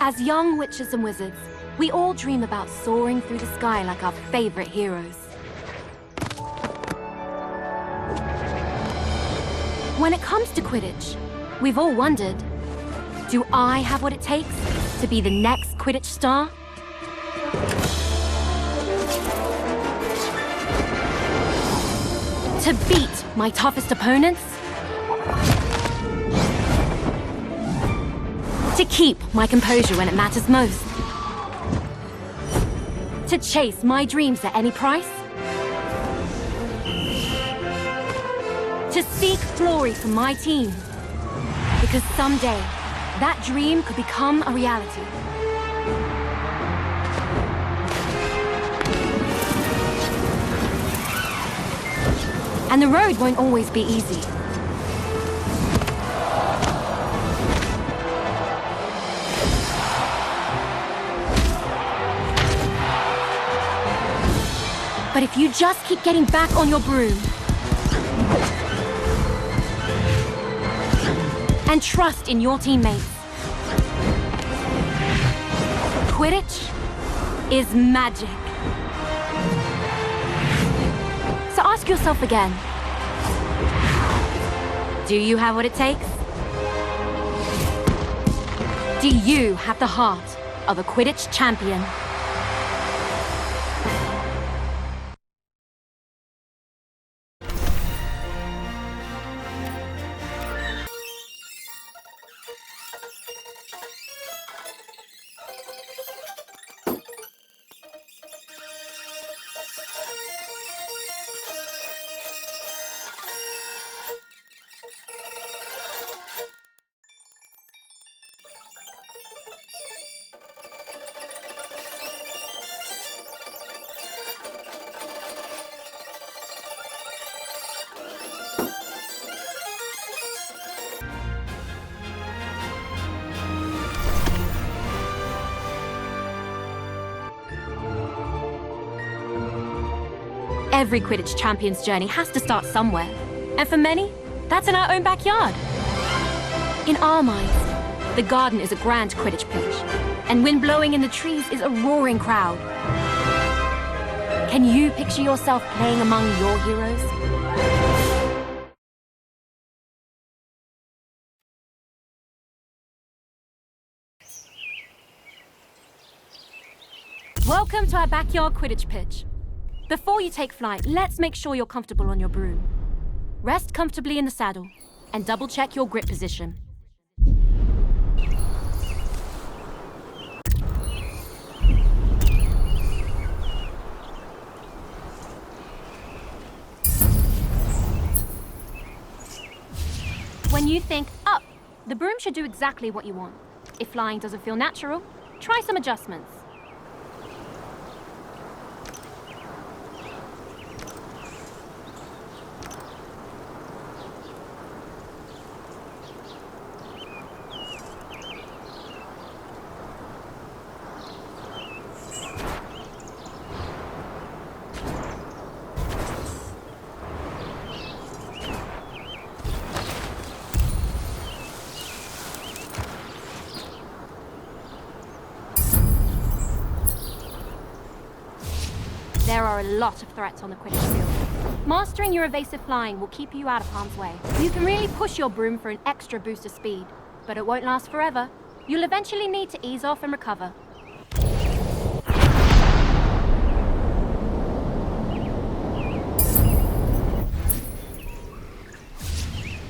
As young witches and wizards, we all dream about soaring through the sky like our favorite heroes. When it comes to Quidditch, we've all wondered, do I have what it takes to be the next Quidditch star? To beat my toughest opponents? To keep my composure when it matters most? To chase my dreams at any price? To seek glory for my team? Because someday, that dream could become a reality. And the road won't always be easy. But if you just keep getting back on your broom and trust in your teammates, Quidditch is magic. So ask yourself again, do you have what it takes? Do you have the heart of a Quidditch champion? Every Quidditch champion's journey has to start somewhere. And for many, that's in our own backyard. In our minds, the garden is a grand Quidditch pitch, and wind blowing in the trees is a roaring crowd. Can you picture yourself playing among your heroes? Welcome to our backyard Quidditch pitch. Before you take flight, let's make sure you're comfortable on your broom. Rest comfortably in the saddle and double-check your grip position. When you think, up, the broom should do exactly what you want. If flying doesn't feel natural, try some adjustments. There are a lot of threats on the Quidditch field. Mastering your evasive flying will keep you out of harm's way. You can really push your broom for an extra boost of speed, but it won't last forever. You'll eventually need to ease off and recover.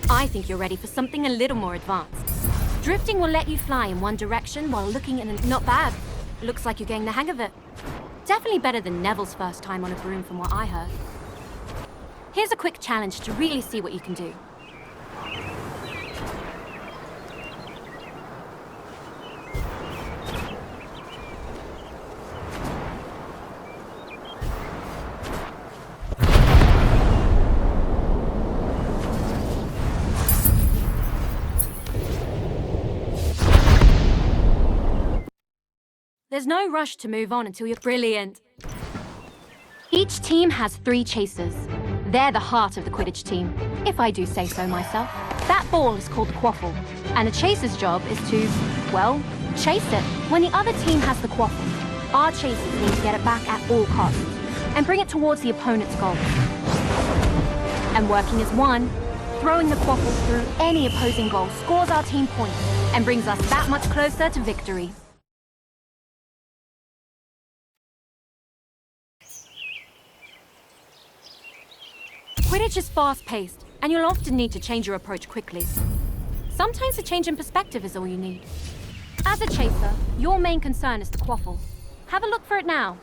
I think you're ready for something a little more advanced. Drifting will let you fly in one direction while looking in a... Not bad. Looks like you're getting the hang of it. Definitely better than Neville's first time on a broom from what I heard. Here's a quick challenge to really see what you can do. There's no rush to move on until you're brilliant. Each team has 3 chasers. They're the heart of the Quidditch team, if I do say so myself. That ball is called the quaffle, and the chaser's job is to, well, Chase it. When the other team has the quaffle, our chasers need to get it back at all costs and bring it towards the opponent's goal. And working as one, throwing the quaffle through any opposing goal scores our team points and brings us that much closer to victory. Quidditch is fast-paced, and you'll often need to change your approach quickly. Sometimes a change in perspective is all you need. As a chaser, your main concern is the quaffle. Have a look for it now.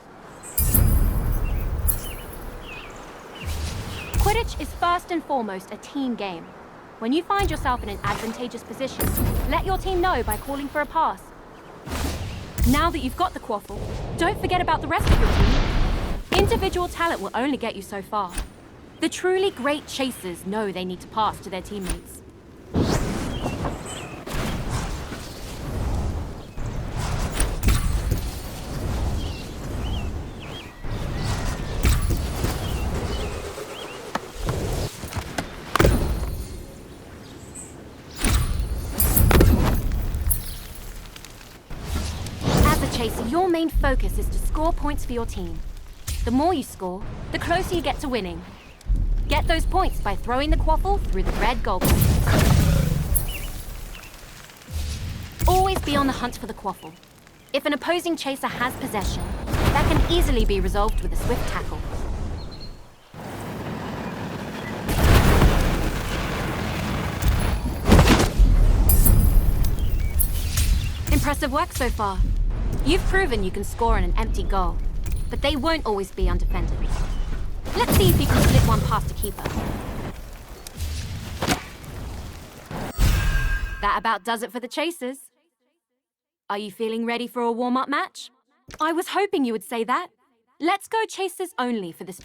Quidditch is first and foremost a team game. When you find yourself in an advantageous position, let your team know by calling for a pass. Now that you've got the quaffle, don't forget about the rest of your team. Individual talent will only get you so far. The truly great chasers know they need to pass to their teammates. As a chaser, your main focus is to score points for your team. The more you score, the closer you get to winning. Get those points by throwing the quaffle through the red goal post. Always be on the hunt for the quaffle. If an opposing chaser has possession, that can easily be resolved with a swift tackle. Impressive work so far. You've proven you can score on an empty goal, but they won't always be undefended. Let's see if you can slip one past a keeper. That about does it for the chasers. Are you feeling ready for a warm-up match? I was hoping you would say that. Let's go chasers only for this.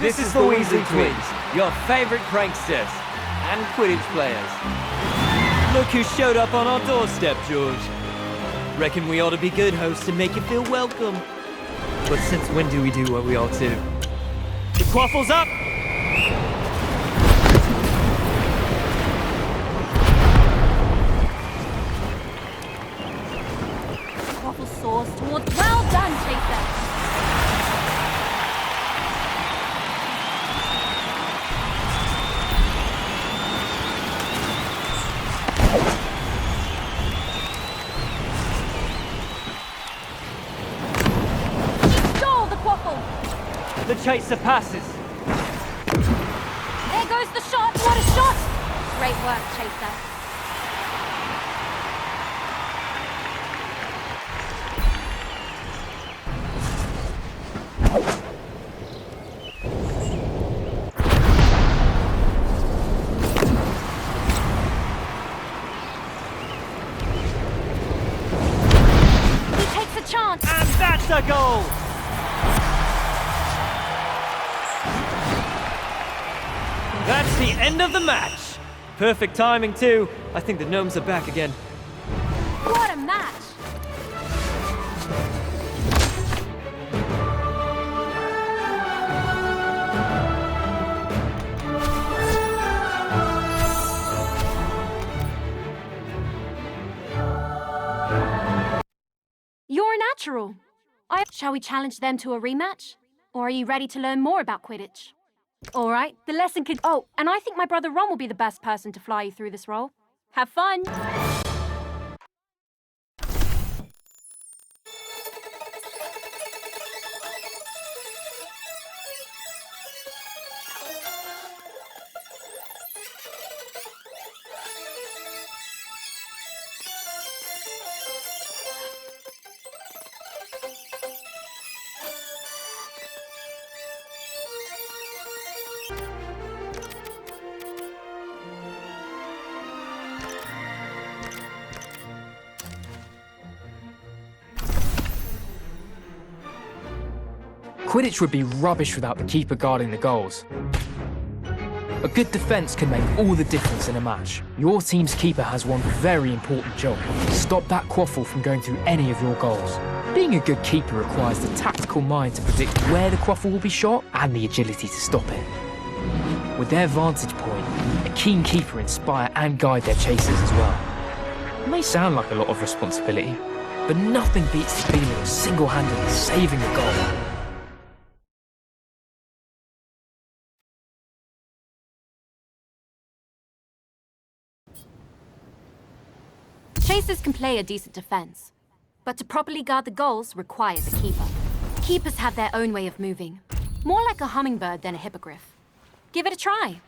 This is the Weasley Twins, your favorite pranksters and Quidditch players. Look who showed up on our doorstep, George. Reckon we ought to be good hosts and make you feel welcome. But since when do we do what we ought to? The quaffle's up! Quaffle soars towards. Well done, chaser! The chaser passes. There goes the shot! What a shot! Great work, chaser. He takes a chance! And that's a goal! That's the end of the match. Perfect timing, too. I think the gnomes are back again. What a match! You're a natural. Shall we challenge them to a rematch? Or are you ready to learn more about Quidditch? All right, the lesson could... Oh, and I think my brother Ron will be the best person to fly you through this role. Have fun! Quidditch would be rubbish without the keeper guarding the goals. A good defence can make all the difference in a match. Your team's keeper has one very important job: stop that quaffle from going through any of your goals. Being a good keeper requires the tactical mind to predict where the quaffle will be shot and the agility to stop it. With their vantage point, a keen keeper inspire and guide their chasers as well. It may sound like a lot of responsibility, but nothing beats the feeling of single-handedly saving a goal. Chasers can play a decent defense, but to properly guard the goals requires a keeper. Keepers have their own way of moving, more like a hummingbird than a hippogriff. Give it a try.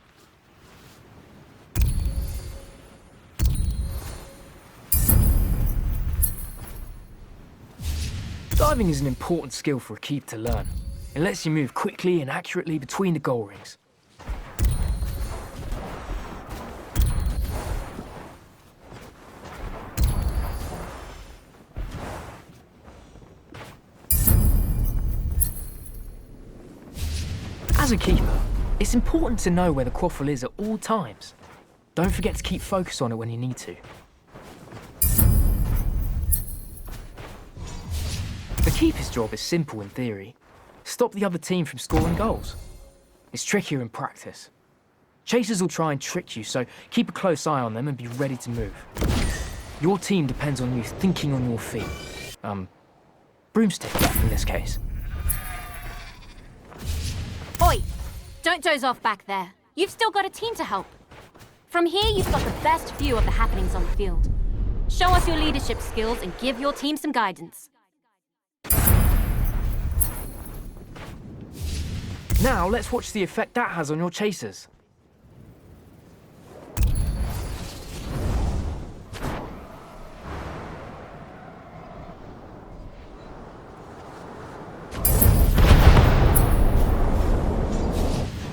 Diving is an important skill for a keeper to learn. It lets you move quickly and accurately between the goal rings. As a keeper, it's important to know where the quaffle is at all times. Don't forget to keep focus on it when you need to. The keeper's job is simple in theory. Stop the other team from scoring goals. It's trickier in practice. Chasers will try and trick you, so keep a close eye on them and be ready to move. Your team depends on you thinking on your feet. Broomstick in this case. Oi! Don't doze off back there. You've still got a team to help. From here, you've got the best view of the happenings on the field. Show us your leadership skills and give your team some guidance. Now, let's watch the effect that has on your chasers.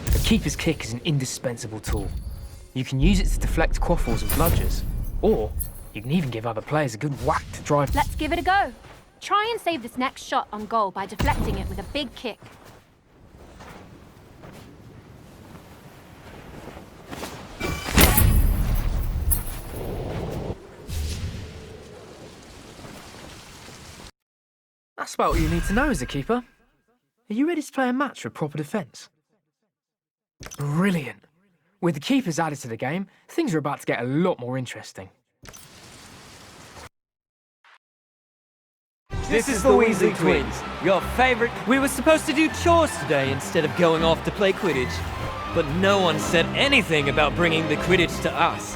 The keeper's kick is an indispensable tool. You can use it to deflect quaffles and bludgers, or you can even give other players a good whack to drive. Let's give it a go. Try and save this next shot on goal by deflecting it with a big kick. That's about all you need to know as a keeper. Are you ready to play a match with proper defence? Brilliant. With the keepers added to the game, things are about to get a lot more interesting. This is the Weasley Twins, your favourite. We were supposed to do chores today instead of going off to play Quidditch, but no one said anything about bringing the Quidditch to us.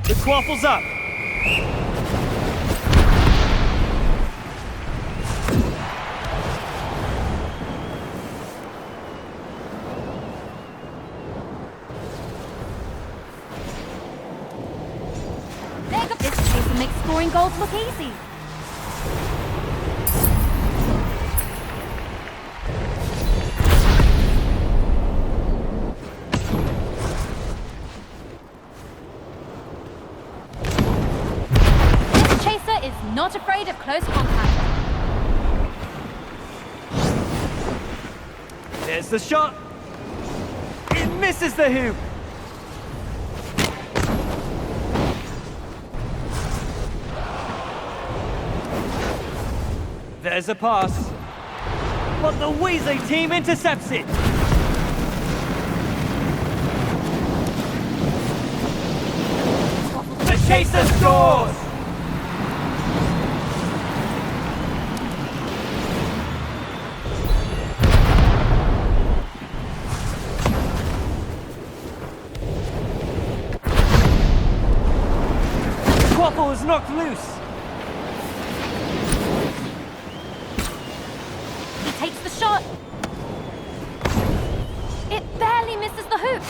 The quaffle's up! There, this chaser makes scoring goals look easy. Not afraid of close contact. There's the shot. It misses the hoop. There's a pass. But the Weasley team intercepts it. The chaser scores! Quaffle is knocked loose. He takes the shot. It barely misses the hoop.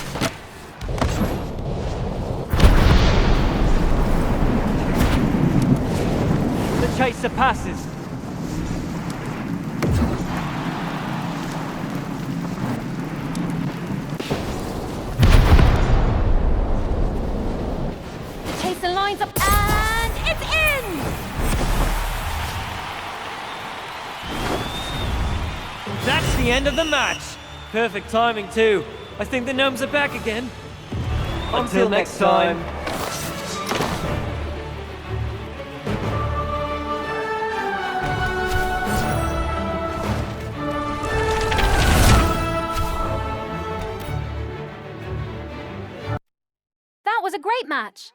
The chaser passes. The chaser lines up and it's in! the end of the match. Perfect timing too. I think the gnomes are back again. Until next time. That was a great match.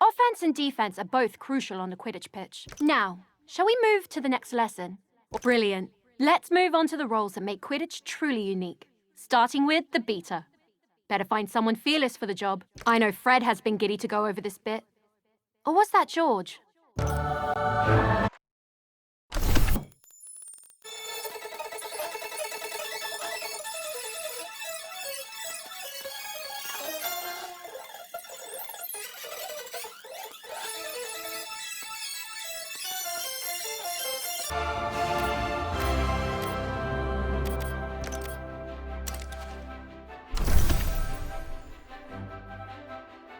Offense and defense are both crucial on the Quidditch pitch. Now, shall we move to the next lesson? Brilliant. Let's move on to the roles that make Quidditch truly unique. Starting with the beater. Better find someone fearless for the job. I know Fred has been giddy to go over this bit. Or was that George?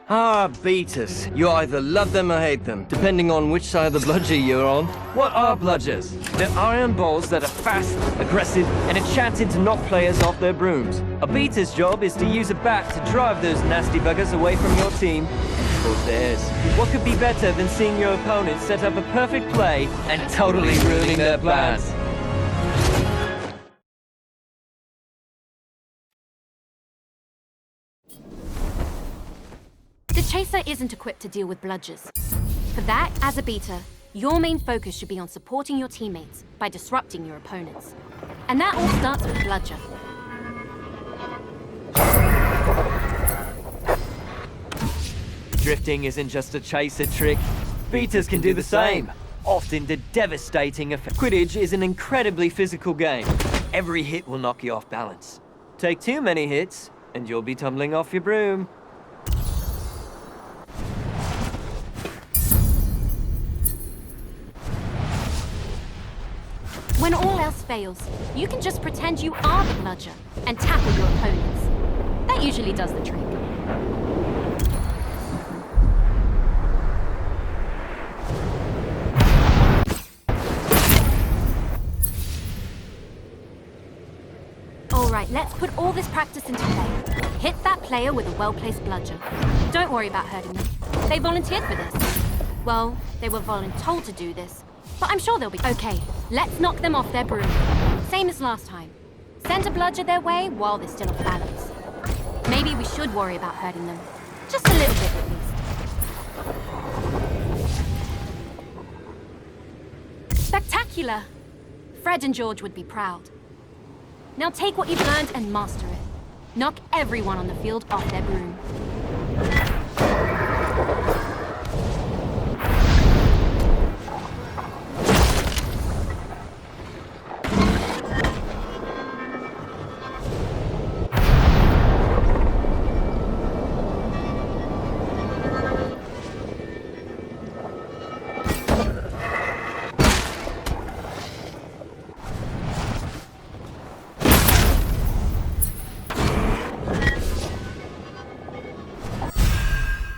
Ah, beaters. You either love them or hate them, depending on which side of the bludger you're on. What are bludgers? They're iron balls that are fast, aggressive, and enchanted to knock players off their brooms. A beater's job is to use a bat to drive those nasty buggers away from your team and towards theirs. What could be better than seeing your opponent set up a perfect play and totally ruining their plans? The Chaser isn't equipped to deal with bludgers. For that, as a beater, your main focus should be on supporting your teammates by disrupting your opponents. And that all starts with bludger. Drifting isn't just a chaser trick. Beaters can do the same, often to devastating effect. Quidditch is an incredibly physical game. Every hit will knock you off balance. Take too many hits, and you'll be tumbling off your broom. When all else fails, you can just pretend you are the bludger and tackle your opponents. That usually does the trick. All right, let's put all this practice into play. Hit that player with a well-placed bludger. Don't worry about hurting them. They volunteered for this. Well, they were voluntold to do this. But I'm sure they'll be okay. Let's knock them off their broom. Same as last time. Send a bludger their way while they're still off balance. Maybe we should worry about hurting them. Just a little bit at least. Spectacular! Fred and George would be proud. Now take what you've learned and master it. Knock everyone on the field off their broom.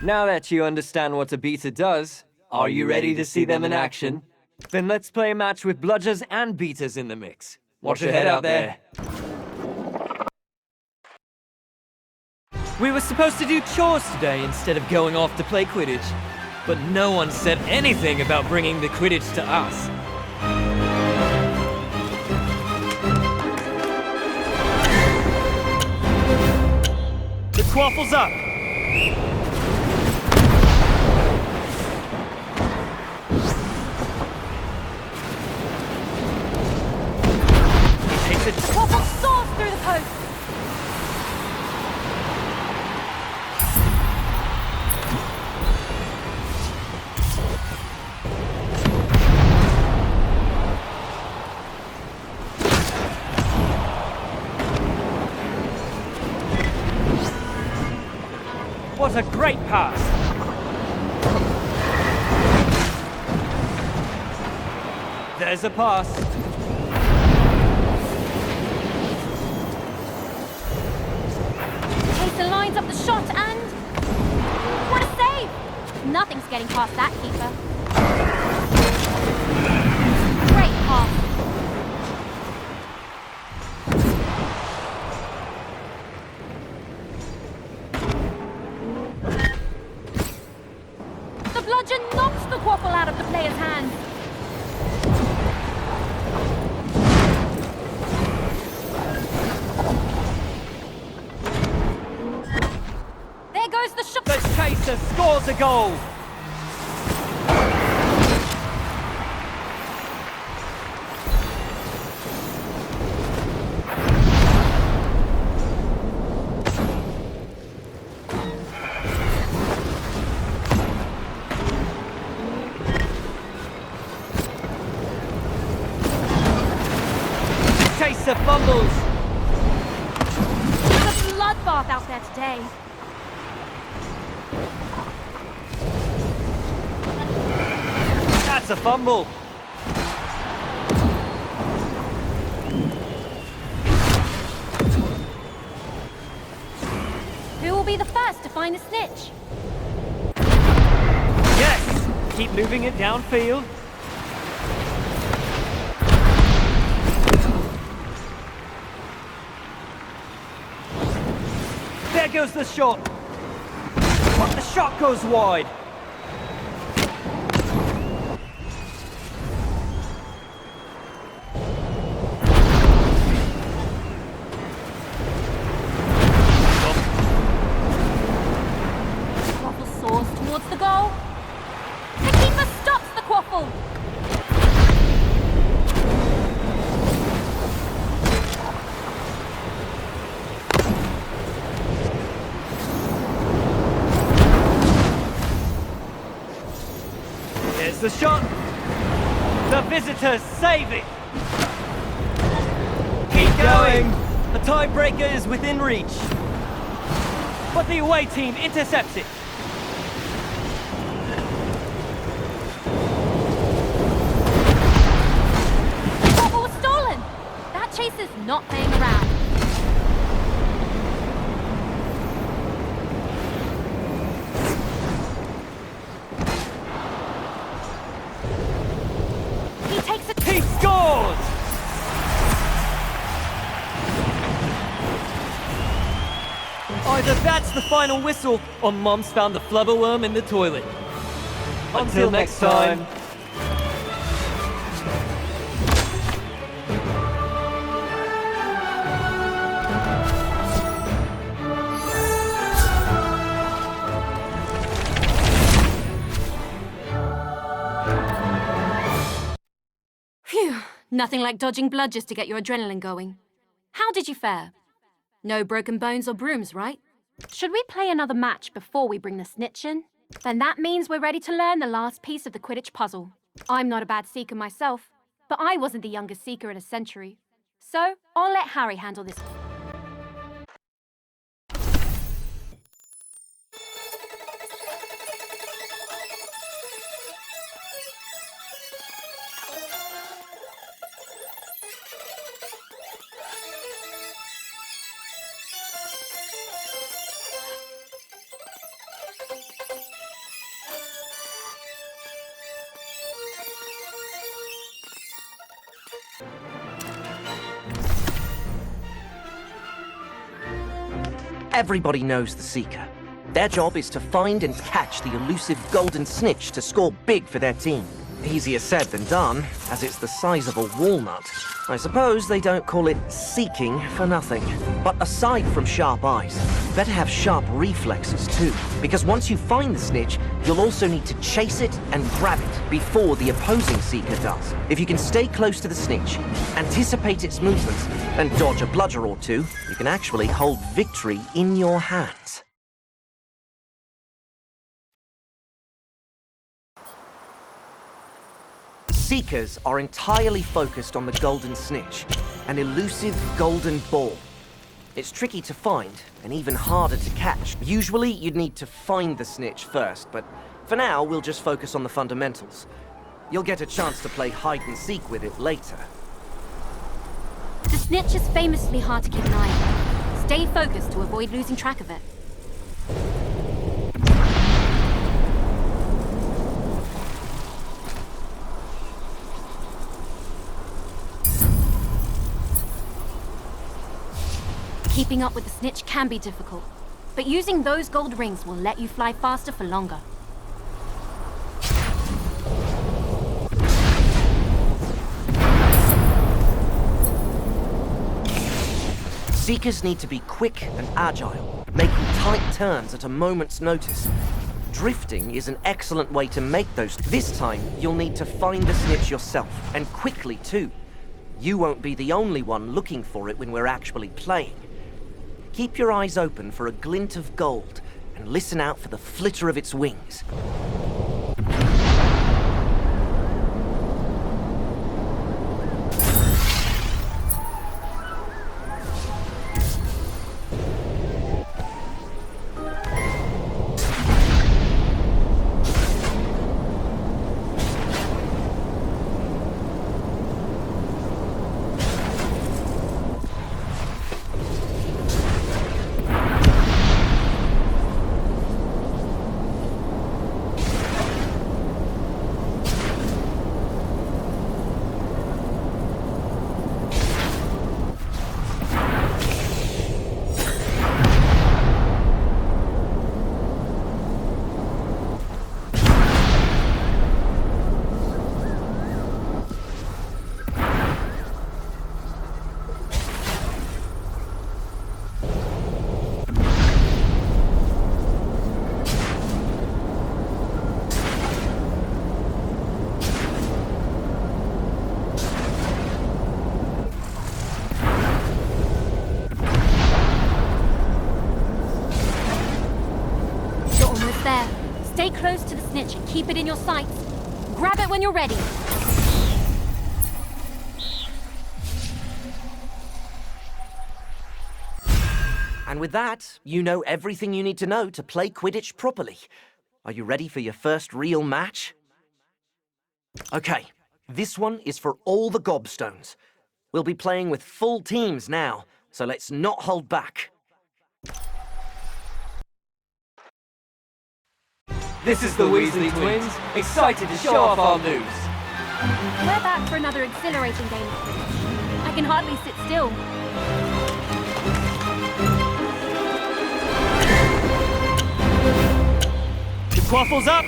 Now that you understand what a beater does, are you ready to see them in action? Then let's play a match with bludgers and beaters in the mix. Watch your head out there. We were supposed to do chores today instead of going off to play Quidditch. But no one said anything about bringing the Quidditch to us. The quaffle's up! The quaffle soars through the post! What a great pass! There's a pass. Chaser lines up the shot and... what a save! Nothing's getting past that keeper. Great pass. Dodger knocks the quaffle out of the player's hand. There goes the shot. The chaser scores a goal. Chaser fumbles. It's a bloodbath out there today. That's a fumble. Who will be the first to find a snitch? Yes! Keep moving it downfield. There goes the shot. But the shot goes wide. Quaffle soars towards the goal. The keeper stops the quaffle. Here's the shot. The visitors save it. Keep going. The tiebreaker is within reach. But the away team intercepts it. Quaffle was stolen. That chaser's not playing around. He takes a He scores! Either that's the final whistle, or Mom's found the flubberworm in the toilet. Until next time. Phew, nothing like dodging bludgers to get your adrenaline going. How did you fare? No broken bones or brooms, right? Should we play another match before we bring the snitch in? Then that means we're ready to learn the last piece of the Quidditch puzzle. I'm not a bad seeker myself, but I wasn't the youngest seeker in a century. So, I'll let Harry handle this. Everybody knows the Seeker. Their job is to find and catch the elusive golden snitch to score big for their team. Easier said than done, as it's the size of a walnut. I suppose they don't call it seeking for nothing. But aside from sharp eyes, better have sharp reflexes too. Because once you find the snitch, you'll also need to chase it and grab it before the opposing Seeker does. If you can stay close to the snitch, anticipate its movements, and dodge a bludger or two, you can actually hold victory in your hands. Seekers are entirely focused on the golden snitch, an elusive golden ball. It's tricky to find, and even harder to catch. Usually, you'd need to find the snitch first, but for now, we'll just focus on the fundamentals. You'll get a chance to play hide-and-seek with it later. The snitch is famously hard to keep an eye on. Stay focused to avoid losing track of it. Keeping up with the snitch can be difficult, but using those gold rings will let you fly faster for longer. Seekers need to be quick and agile, making tight turns at a moment's notice. Drifting is an excellent way to make those. This time, you'll need to find the snitch yourself, and quickly too. You won't be the only one looking for it when we're actually playing. Keep your eyes open for a glint of gold, and listen out for the flitter of its wings. Stay close to the snitch and keep it in your sights. Grab it when you're ready. And with that, you know everything you need to know to play Quidditch properly. Are you ready for your first real match? Okay, this one is for all the gobstones. We'll be playing with full teams now, so let's not hold back. This is the Weasley twins, excited to show off our news. We're back for another exhilarating game of Quidditch. I can hardly sit still. The quaffle's up!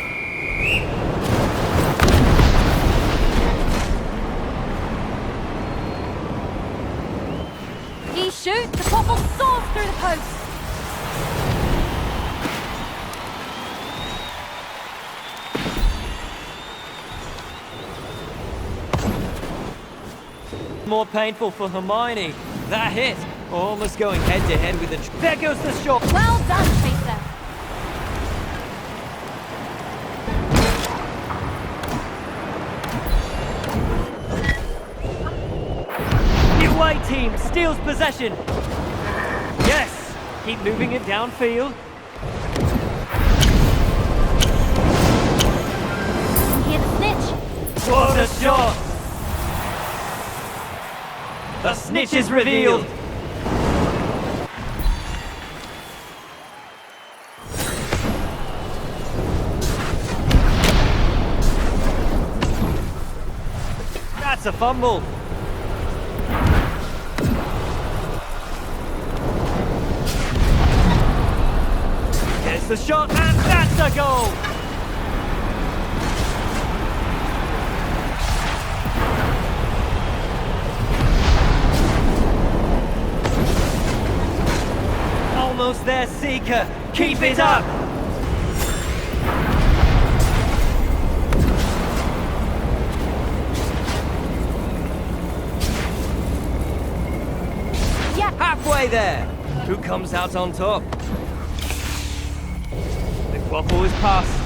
He shoots, the quaffle soars through the post. More painful for Hermione. That hit, almost going head-to-head with the... There goes the shot! Well done, Chaser. The away team steals possession. Yes, keep moving it downfield. Hear the snitch. What a shot! The snitch is revealed! That's a fumble! There's the shot, and that's a goal! Almost there, Seeker. Keep it up! Yeah. Halfway there. Who comes out on top? The quaffle is passed.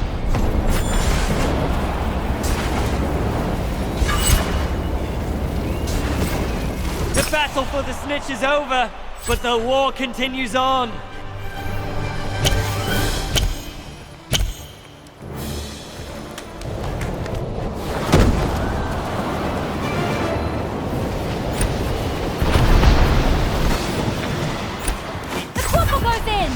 The battle for the snitch is over. But the war continues on! The quaffle goes in!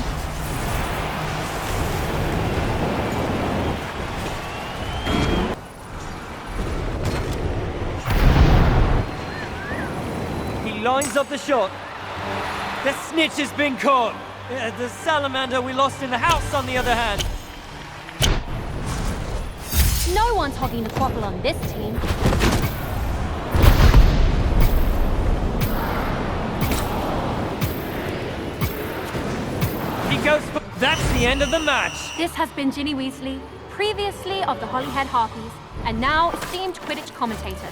He lines up the shot. The snitch has been caught! The salamander we lost in the house, on the other hand! No one's hogging the quaffle on this team. He goes for... That's the end of the match. This has been Ginny Weasley, previously of the Holyhead Harpies, and now esteemed Quidditch commentator.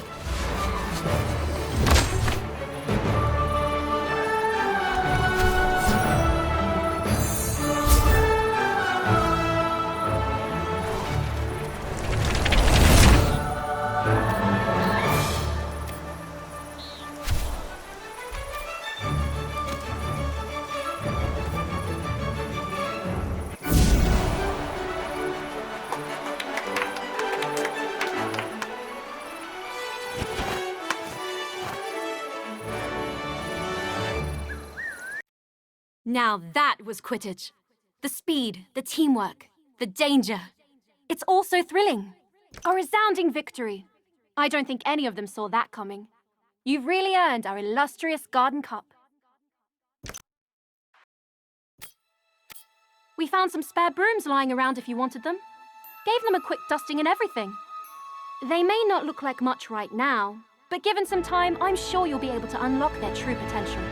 Now that was Quidditch. The speed, the teamwork, the danger. It's also thrilling. A resounding victory. I don't think any of them saw that coming. You've really earned our illustrious Garden Cup. We found some spare brooms lying around if you wanted them. Gave them a quick dusting and everything. They may not look like much right now, but given some time, I'm sure you'll be able to unlock their true potential.